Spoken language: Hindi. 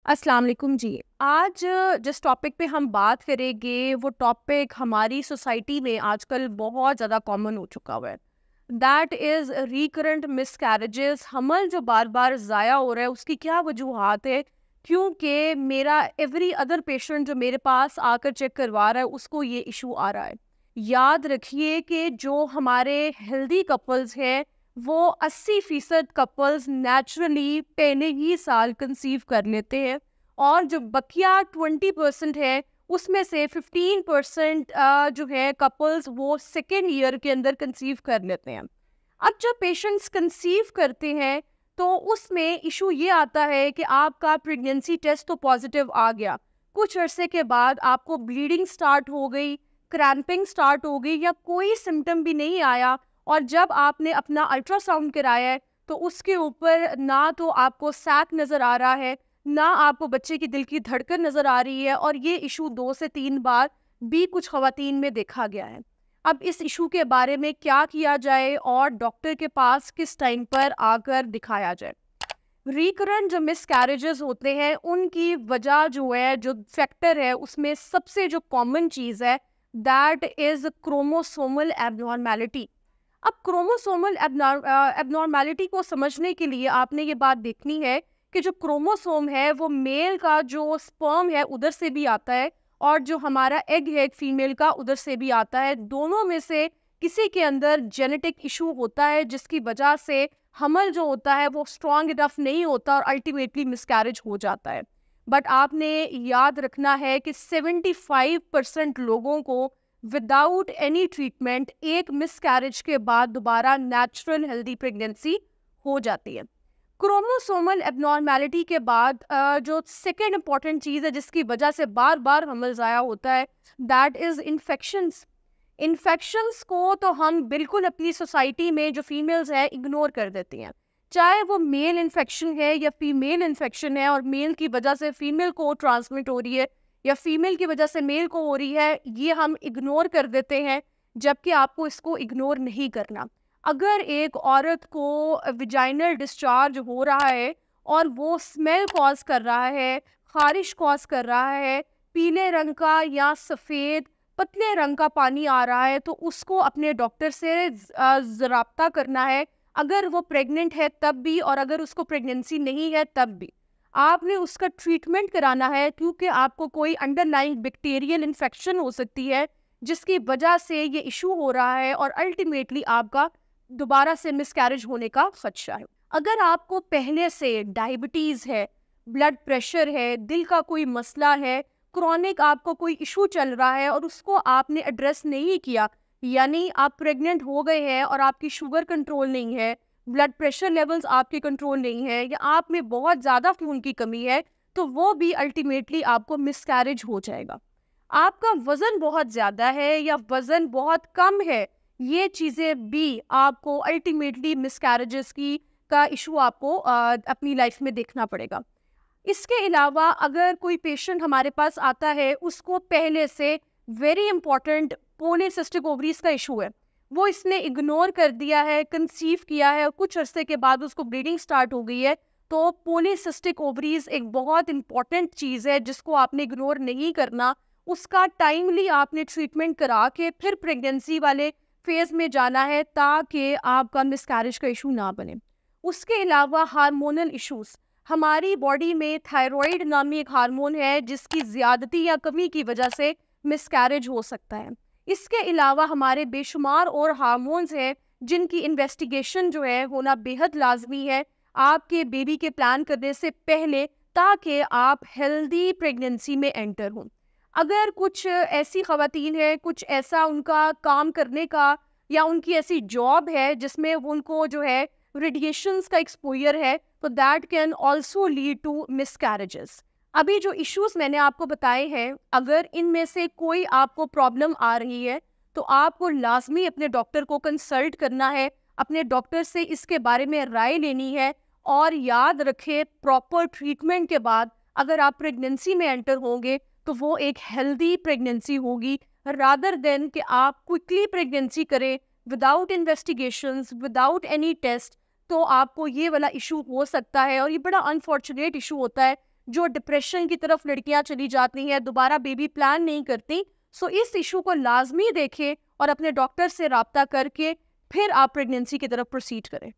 अस्सलाम वालेकुम जी। आज जिस टॉपिक पे हम बात करेंगे वो टॉपिक हमारी सोसाइटी में आजकल बहुत ज़्यादा कॉमन हो चुका हुआ है। That is recurrent miscarriages. हमल जो बार बार ज़ाया हो रहा है उसकी क्या वजूहात है? क्योंकि मेरा एवरी अदर पेशेंट जो मेरे पास आकर चेक करवा रहा है उसको ये इशू आ रहा है। याद रखिए कि जो हमारे हेल्दी कपल्स हैं वो 80% कपल्स नेचुरली पहले ही साल कंसीव कर लेते हैं और जो बकिया 20% है उसमें से 15% जो है कपल्स वो सेकेंड ईयर के अंदर कंसीव कर लेते हैं। अब जब पेशेंट्स कंसीव करते हैं तो उसमें इशू ये आता है कि आपका प्रेगनेंसी टेस्ट तो पॉजिटिव आ गया, कुछ अरसे के बाद आपको ब्लीडिंग स्टार्ट हो गई, क्रैम्पिंग स्टार्ट हो गई या कोई सिम्टम भी नहीं आया। और जब आपने अपना अल्ट्रासाउंड कराया है तो उसके ऊपर ना तो आपको सैक नज़र आ रहा है, ना आपको बच्चे की दिल की धड़कन नज़र आ रही है, और ये इशू 2 से 3 बार भी कुछ ख़वातीन में देखा गया है। अब इस इशू के बारे में क्या किया जाए और डॉक्टर के पास किस टाइम पर आकर दिखाया जाए? रिकरेंट जो मिसकैरेजेस होते हैं उनकी वजह जो है, जो फैक्टर है, उसमें सबसे जो कॉमन चीज़ है दैट इज़ क्रोमोसोमल एबनॉर्मेलिटी। अब क्रोमोसोमल एबनॉर्मेलिटी को समझने के लिए आपने ये बात देखनी है कि जो क्रोमोसोम है वो मेल का जो स्पर्म है उधर से भी आता है और जो हमारा एग है फीमेल का उधर से भी आता है। दोनों में से किसी के अंदर जेनेटिक इशू होता है जिसकी वजह से हमल जो होता है वो स्ट्रॉन्ग इनफ नहीं होता और अल्टीमेटली मिसकैरेज हो जाता है। बट आपने याद रखना है कि 75% लोगों को विदाउट एनी ट्रीटमेंट एक मिसकैरेज के बाद दोबारा नेचुरल हेल्दी प्रेगनेंसी हो जाती है। क्रोमोसोमल एबनॉर्मेलिटी के बाद जो सेकेंड इंपॉर्टेंट चीज़ है जिसकी वजह से बार बार हमल ज़ाया होता है दैट इज़ इन्फेक्शंस। इन्फेक्शंस को तो हम बिल्कुल अपनी सोसाइटी में जो फीमेल्स हैं इग्नोर कर देती हैं, चाहे वो मेल इन्फेक्शन है या फीमेल इन्फेक्शन है और मेल की वजह से फीमेल को ट्रांसमिट हो रही है या फीमेल की वजह से मेल को हो रही है, ये हम इग्नोर कर देते हैं, जबकि आपको इसको इग्नोर नहीं करना। अगर एक औरत को विजाइनल डिस्चार्ज हो रहा है और वो स्मेल कॉज कर रहा है, खारिश कॉज कर रहा है, पीले रंग का या सफ़ेद पतले रंग का पानी आ रहा है, तो उसको अपने डॉक्टर से ज़राब्ता करना है। अगर वो प्रेग्नेंट है तब भी और अगर उसको प्रेगनेंसी नहीं है तब भी आपने उसका ट्रीटमेंट कराना है, क्योंकि आपको कोई अंडरलाइंग बैक्टीरियल इन्फेक्शन हो सकती है जिसकी वजह से ये इशू हो रहा है और अल्टीमेटली आपका दोबारा से मिसकैरेज होने का खदशा है। अगर आपको पहले से डायबिटीज़ है, ब्लड प्रेशर है, दिल का कोई मसला है, क्रॉनिक आपको कोई इशू चल रहा है और उसको आपने एड्रेस नहीं किया, यानी आप प्रेग्नेंट हो गए हैं और आपकी शुगर कंट्रोल नहीं है, ब्लड प्रेशर लेवल्स आपके कंट्रोल नहीं है या आप में बहुत ज़्यादा खून की कमी है, तो वो भी अल्टीमेटली आपको मिसकैरेज हो जाएगा। आपका वज़न बहुत ज़्यादा है या वज़न बहुत कम है, ये चीज़ें भी आपको अल्टीमेटली मिसकैरेजेस की का इशू आपको अपनी लाइफ में देखना पड़ेगा। इसके अलावा अगर कोई पेशेंट हमारे पास आता है उसको पहले से वेरी इंपॉर्टेंट पॉलीसिस्टिक ओवरीज का इशू है, वो इसने इग्नोर कर दिया है, कंसीव किया है, कुछ अरसे के बाद उसको ब्लीडिंग स्टार्ट हो गई है, तो पॉलीसिस्टिक ओवरीज एक बहुत इंपॉर्टेंट चीज़ है जिसको आपने इग्नोर नहीं करना। उसका टाइमली आपने ट्रीटमेंट करा के फिर प्रेगनेंसी वाले फेज में जाना है ताकि आपका मिसकैरेज का इशू ना बने। उसके अलावा हार्मोनल इश्यूज, हमारी बॉडी में थायराइड नामी एक हार्मोन है जिसकी ज़्यादती या कमी की वजह से मिसकैरेज हो सकता है। इसके अलावा हमारे बेशुमार और हार्मोन्स हैं जिनकी इन्वेस्टिगेशन जो है होना बेहद लाजमी है आपके बेबी के प्लान करने से पहले, ताकि आप हेल्दी प्रेगनेंसी में एंटर हों। अगर कुछ ऐसी ख़वातीन है, कुछ ऐसा उनका काम करने का या उनकी ऐसी जॉब है जिसमें उनको जो है रेडिएशंस का एक्सपोजर है, तो that can also lead to miscarriages. अभी जो इश्यूज मैंने आपको बताए हैं, अगर इनमें से कोई आपको प्रॉब्लम आ रही है तो आपको लाजमी अपने डॉक्टर को कंसल्ट करना है, अपने डॉक्टर से इसके बारे में राय लेनी है। और याद रखें, प्रॉपर ट्रीटमेंट के बाद अगर आप प्रेगनेंसी में एंटर होंगे तो वो एक हेल्दी प्रेगनेंसी होगी, रादर देन कि आप क्विकली प्रेगनेंसी करें without investigations, without any test, तो आपको ये वाला इशू हो सकता है। और ये बड़ा अनफॉर्चुनेट इशू होता है जो डिप्रेशन की तरफ लड़कियां चली जाती हैं, दोबारा बेबी प्लान नहीं करती। सो इस इशू को लाजमी देखें और अपने डॉक्टर से रब्ता करके फिर आप प्रेगनेंसी की तरफ प्रोसीड करें।